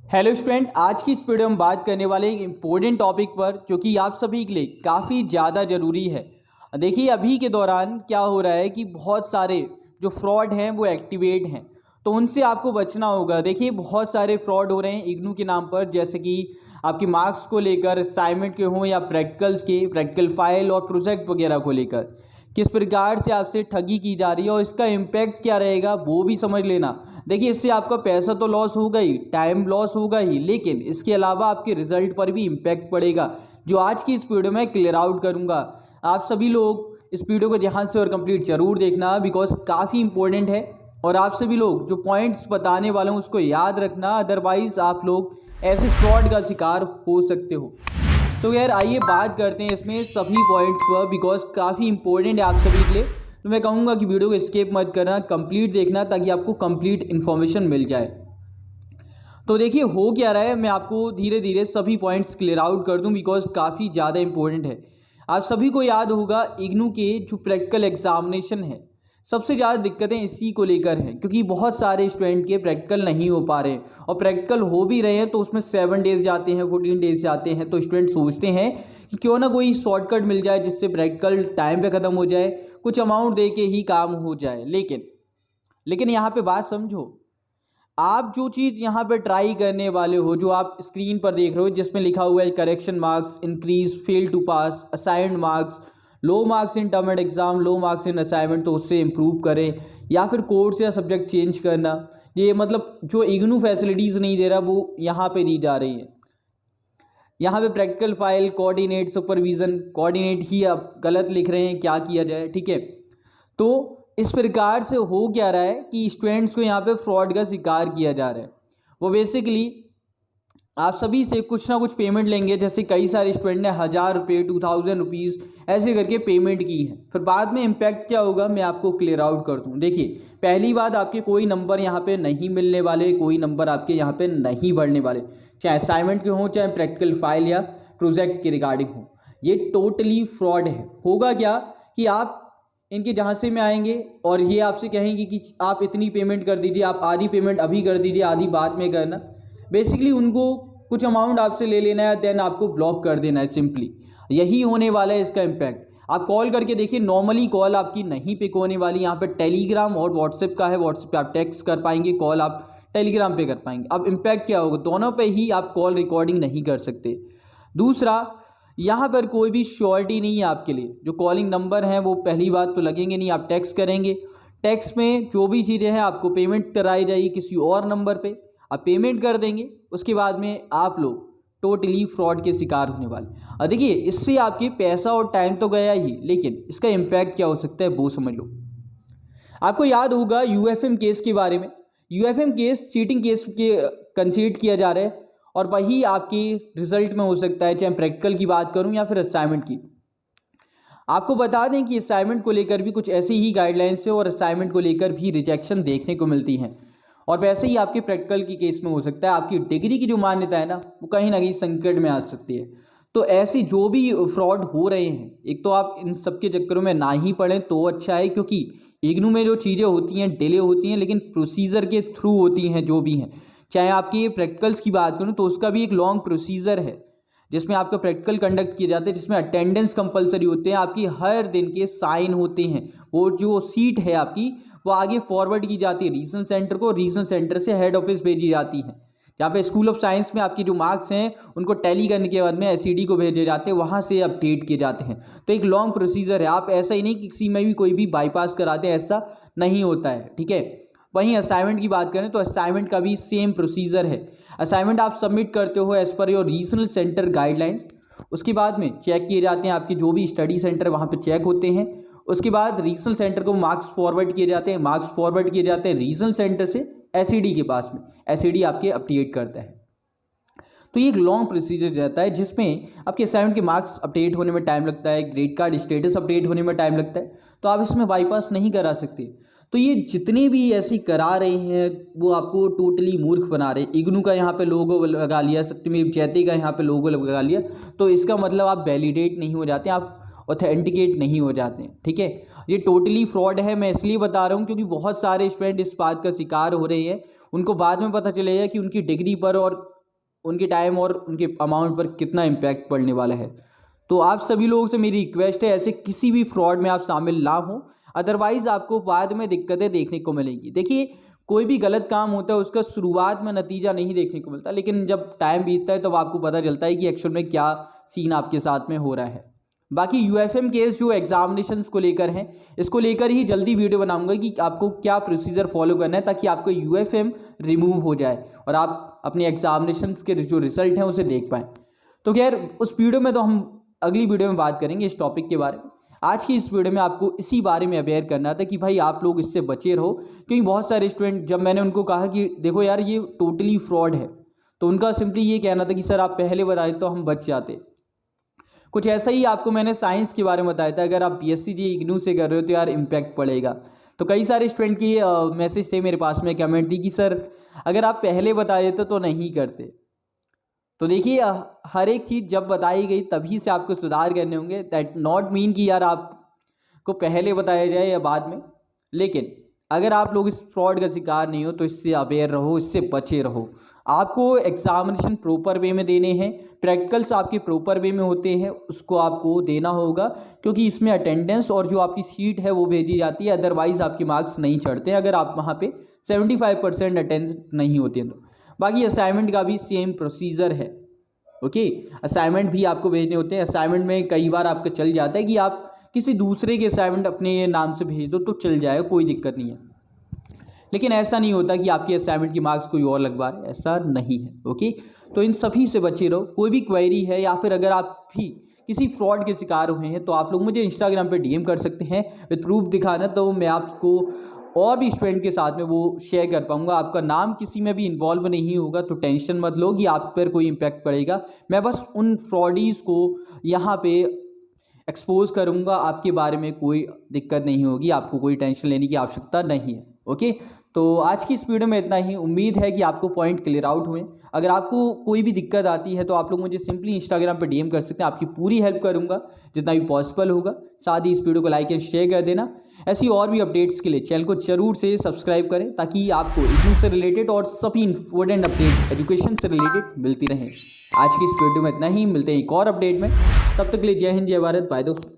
Hello student, आज की इस वीडियो में बात करने वाले एक इम्पोर्टेंट टॉपिक पर जो कि आप सभी के लिए काफ़ी ज़्यादा ज़रूरी है। देखिए, अभी के दौरान क्या हो रहा है कि बहुत सारे जो फ्रॉड हैं वो एक्टिवेट हैं, तो उनसे आपको बचना होगा। देखिए, बहुत सारे फ्रॉड हो रहे हैं इग्नू के नाम पर, जैसे कि आपके मार्क्स को लेकर, असाइनमेंट के हों या प्रैक्टिकल्स के, प्रैक्टिकल फाइल और प्रोजेक्ट वगैरह को लेकर किस प्रकार से आपसे ठगी की जा रही है और इसका इम्पैक्ट क्या रहेगा वो भी समझ लेना। देखिए, इससे आपका पैसा तो लॉस होगा ही, टाइम लॉस होगा ही, लेकिन इसके अलावा आपके रिजल्ट पर भी इम्पैक्ट पड़ेगा, जो आज की इस वीडियो में क्लियर आउट करूंगा। आप सभी लोग इस वीडियो को ध्यान से और कंप्लीट जरूर देखना, बिकॉज काफ़ी इंपॉर्टेंट है। और आप सभी लोग जो पॉइंट्स बताने वाले हैं उसको याद रखना, अदरवाइज आप लोग ऐसे फ्रॉड का शिकार हो सकते हो। तो यार आइए बात करते हैं इसमें सभी पॉइंट्स पर, बिकॉज काफ़ी इंपॉर्टेंट है आप सभी के लिए। तो मैं कहूँगा कि वीडियो को स्किप मत करना, कंप्लीट देखना, ताकि आपको कंप्लीट इन्फॉर्मेशन मिल जाए। तो देखिए, हो क्या रहा है, मैं आपको धीरे धीरे सभी पॉइंट्स क्लियर आउट कर दूं, बिकॉज काफ़ी ज़्यादा इंपॉर्टेंट है। आप सभी को याद होगा इग्नू के जो प्रैक्टिकल एग्जामिनेशन है, सबसे ज़्यादा दिक्कतें इसी को लेकर हैं, क्योंकि बहुत सारे स्टूडेंट के प्रैक्टिकल नहीं हो पा रहे हैं, और प्रैक्टिकल हो भी रहे हैं तो उसमें 7 डेज जाते हैं, 14 डेज जाते हैं। तो स्टूडेंट सोचते हैं कि क्यों ना कोई शॉर्टकट मिल जाए जिससे प्रैक्टिकल टाइम पे ख़त्म हो जाए, कुछ अमाउंट दे के ही काम हो जाए। लेकिन यहाँ पे बात समझो, आप जो चीज़ यहाँ पे ट्राई करने वाले हो, जो आप स्क्रीन पर देख रहे हो, जिसमें लिखा हुआ है correction marks increase, fail to pass, assigned marks, low marks in term end exam, low marks in assignment, तो उससे इम्प्रूव करें, या फिर कोर्स या सब्जेक्ट चेंज करना। ये मतलब जो इग्नू फैसिलिटीज़ नहीं दे रहा वो यहाँ पे दी जा रही है। यहाँ पे practical file, coordinate, supervision, coordinate ही आप गलत लिख रहे हैं, क्या किया जाए। ठीक है, तो इस प्रकार से हो क्या रहा है कि स्टूडेंट्स को यहाँ पे फ्रॉड का शिकार किया जा रहा है। वो बेसिकली आप सभी से कुछ ना कुछ पेमेंट लेंगे, जैसे कई सारे स्टूडेंट ने 1000 रुपये, 2000 रुपीज़ ऐसे करके पेमेंट की है। फिर बाद में इम्पैक्ट क्या होगा मैं आपको क्लियर आउट कर दूँ। देखिए, पहली बात, आपके कोई नंबर यहाँ पे नहीं मिलने वाले, कोई नंबर आपके यहाँ पे नहीं बढ़ने वाले, चाहे असाइनमेंट के हों, चाहे प्रैक्टिकल फाइल या प्रोजेक्ट के रिगार्डिंग हो। ये टोटली फ्रॉड है। होगा क्या कि आप इनके झांसे में आएंगे और ये आपसे कहेंगे कि आप इतनी पेमेंट कर दीजिए, आप आधी पेमेंट अभी कर दीजिए, आधी बाद में करना। बेसिकली उनको कुछ अमाउंट आपसे ले लेना है, देन आपको ब्लॉक कर देना है। सिंपली यही होने वाला है इसका इम्पैक्ट। आप कॉल करके देखिए, नॉर्मली कॉल आपकी नहीं पिक होने वाली। यहाँ पे टेलीग्राम और व्हाट्सएप का है, व्हाट्सएप पे आप टेक्स्ट कर पाएंगे, कॉल आप टेलीग्राम पे कर पाएंगे। अब इम्पैक्ट क्या होगा, दोनों पे ही आप कॉल रिकॉर्डिंग नहीं कर सकते। दूसरा, यहाँ पर कोई भी श्योरिटी नहीं है आपके लिए। जो कॉलिंग नंबर हैं वो पहली बात तो लगेंगे नहीं, आप टेक्स्ट करेंगे, टेक्स्ट में जो भी चीज़ें हैं आपको पेमेंट कराई जाएगी किसी और नंबर पे, आप पेमेंट कर देंगे, उसके बाद में आप लोग टोटली फ्रॉड के शिकार होने वाले। और देखिए, इससे आपके पैसा और टाइम तो गया ही, लेकिन इसका इम्पैक्ट क्या हो सकता है वो समझ लो। आपको याद होगा यूएफएम केस के बारे में। यूएफएम केस चीटिंग केस के कंसीडर किया जा रहा है, और वही आपकी रिजल्ट में हो सकता है, चाहे प्रैक्टिकल की बात करूं या फिर असाइनमेंट की। आपको बता दें कि असाइनमेंट को लेकर भी कुछ ऐसी ही गाइडलाइंस है, और असाइनमेंट को लेकर भी रिजेक्शन देखने को मिलती हैं। और वैसे ही आपके प्रैक्टिकल की केस में हो सकता है, आपकी डिग्री की जो मान्यता है ना, वो कहीं ना कहीं संकट में आ सकती है। तो ऐसी जो भी फ्रॉड हो रहे हैं, एक तो आप इन सब के चक्करों में ना ही पढ़ें तो अच्छा है, क्योंकि इग्नू में जो चीज़ें होती हैं डिले होती हैं, लेकिन प्रोसीजर के थ्रू होती हैं जो भी हैं। चाहे आपकी प्रैक्टिकल्स की बात करूं तो उसका भी एक लॉन्ग प्रोसीजर है, जिसमें आपका प्रैक्टिकल कंडक्ट किए जाते हैं, जिसमें अटेंडेंस कंपलसरी होते हैं, आपकी हर दिन के साइन होते हैं, वो जो सीट है आपकी वो आगे फॉरवर्ड की जाती है रीजनल सेंटर को, रीजनल सेंटर से हेड ऑफिस भेजी जाती है। जहाँ पे स्कूल ऑफ साइंस में आपकी जो मार्क्स हैं उनको टैली करने के बाद में एसईडी को भेजे जाते हैं, वहाँ से अपडेट किए जाते हैं। तो एक लॉन्ग प्रोसीजर है। आप ऐसा ही नहीं कि किसी में भी कोई भी बाईपास कराते हैं, ऐसा नहीं होता है। ठीक है, वहीं असाइनमेंट की बात करें तो असाइनमेंट का भी सेम प्रोसीजर है। असाइनमेंट आप सबमिट करते हो as per your regional centre guidelines, उसके बाद में चेक किए जाते हैं, आपके जो भी स्टडी सेंटर वहाँ पे चेक होते हैं। उसके बाद रीजनल सेंटर को मार्क्स फॉरवर्ड किए जाते हैं, मार्क्स फॉरवर्ड किए जाते हैं रीजनल सेंटर से एसईडी के पास में, एसईडी आपके अपडेट करता है। तो ये एक लॉन्ग प्रोसीजर रहता है, जिसमें आपके असाइनमेंट के मार्क्स अपडेट होने में टाइम लगता है, ग्रेड कार्ड स्टेटस अपडेट होने में टाइम लगता है, तो आप इसमें बाईपास नहीं करा सकते। तो ये जितने भी ऐसी करा रहे हैं वो आपको टोटली मूर्ख बना रहे हैं। इग्नू का यहाँ पे लोगो लगा लिया, सत्यमेव जयते का यहाँ पे लोगो लगा लिया, तो इसका मतलब आप वैलिडेट नहीं हो जाते, आप ऑथेंटिकेट नहीं हो जाते हैं। ठीक है, ये टोटली फ्रॉड है। मैं इसलिए बता रहा हूँ क्योंकि बहुत सारे स्टूडेंट इस बात का शिकार हो रहे हैं। उनको बाद में पता चलेगा कि उनकी डिग्री पर और उनके टाइम और उनके अमाउंट पर कितना इम्पैक्ट पड़ने वाला है। तो आप सभी लोगों से मेरी रिक्वेस्ट है, ऐसे किसी भी फ्रॉड में आप शामिल ना हो, अदरवाइज़ आपको बाद में दिक्कतें देखने को मिलेंगी। देखिए, कोई भी गलत काम होता है उसका शुरुआत में नतीजा नहीं देखने को मिलता, लेकिन जब टाइम बीतता है तब आपको पता चलता है कि एक्चुअल में क्या सीन आपके साथ में हो रहा है। बाकी यूएफएम केस जो एग्जामिनेशंस को लेकर हैं, इसको लेकर ही जल्दी वीडियो बनाऊंगा कि आपको क्या प्रोसीजर फॉलो करना है ताकि आपका यूएफएम रिमूव हो जाए और आप अपने एग्जामिनेशंस के जो रिजल्ट हैं उसे देख पाएँ। तो खैर, उस वीडियो में तो हम अगली वीडियो में बात करेंगे इस टॉपिक के बारे में। आज की इस वीडियो में आपको इसी बारे में अवेयर करना था कि भाई आप लोग इससे बचे रहो, क्योंकि बहुत सारे स्टूडेंट, जब मैंने उनको कहा कि देखो यार ये टोटली फ्रॉड है, तो उनका सिंपली ये कहना था कि सर आप पहले बताए तो हम बच जाते। कुछ ऐसा ही आपको मैंने साइंस के बारे में बताया था, अगर आप बीएससी दी इग्नू से कर रहे हो तो यार इम्पैक्ट पड़ेगा। तो कई सारे स्टूडेंट की मैसेज थे मेरे पास में, कमेंट थी कि सर अगर आप पहले बता देते तो नहीं करते। तो देखिए, हर एक चीज़ जब बताई गई तभी से आपको सुधार करने होंगे। दैट नॉट मीन कि यार आपको पहले बताया जाए या बाद में, लेकिन अगर आप लोग इस फ्रॉड का शिकार नहीं हो तो इससे अवेयर रहो, इससे बचे रहो। आपको एग्जामिनेशन प्रॉपर वे में देने हैं, प्रैक्टिकल्स आपके प्रॉपर वे में होते हैं, उसको आपको देना होगा, क्योंकि इसमें अटेंडेंस और जो आपकी सीट है वो भेजी जाती है, अदरवाइज़ आपके मार्क्स नहीं चढ़ते अगर आप वहाँ पे 75% अटेंडेंस नहीं होती है तो। बाकी असाइनमेंट का भी सेम प्रोसीजर है। ओके, असाइनमेंट भी आपको भेजने होते हैं। असाइनमेंट में कई बार आपका चल जाता है कि आप किसी दूसरे के असाइनमेंट अपने नाम से भेज दो तो चल जाएगा, कोई दिक्कत नहीं है, लेकिन ऐसा नहीं होता कि आपके असाइनमेंट की मार्क्स कोई और लगवा रहे, ऐसा नहीं है। ओके, तो इन सभी से बचे रहो। कोई भी क्वेरी है या फिर अगर आप भी किसी फ्रॉड के शिकार हुए हैं तो आप लोग मुझे इंस्टाग्राम पे डीएम कर सकते हैं विद प्रूफ दिखाना, तो मैं आपको और भी स्टूडेंट के साथ में वो शेयर कर पाऊंगा। आपका नाम किसी में भी इन्वॉल्व नहीं होगा, तो टेंशन मत लो कि आप पर कोई इम्पैक्ट पड़ेगा। मैं बस उन फ्रॉडीज़ को यहाँ पे एक्सपोज करूँगा, आपके बारे में कोई दिक्कत नहीं होगी, आपको कोई टेंशन लेने की आवश्यकता नहीं है। ओके, तो आज की इस वीडियो में इतना ही। उम्मीद है कि आपको पॉइंट क्लियर आउट हुए। अगर आपको कोई भी दिक्कत आती है तो आप लोग मुझे सिंपली इंस्टाग्राम पे डीएम कर सकते हैं, आपकी पूरी हेल्प करूंगा जितना भी पॉसिबल होगा। साथ ही इस वीडियो को लाइक एंड शेयर कर देना। ऐसी और भी अपडेट्स के लिए चैनल को जरूर से सब्सक्राइब करें ताकि आपको इग्नू से रिलेटेड और सभी इंपॉर्टेंट अपडेट एजुकेशन से रिलेटेड मिलती रहें। आज की इस वीडियो में इतना ही, मिलते हैं एक और अपडेट में। तब तक के लिए जय हिंद, जय भारत, बाय दोस्तों।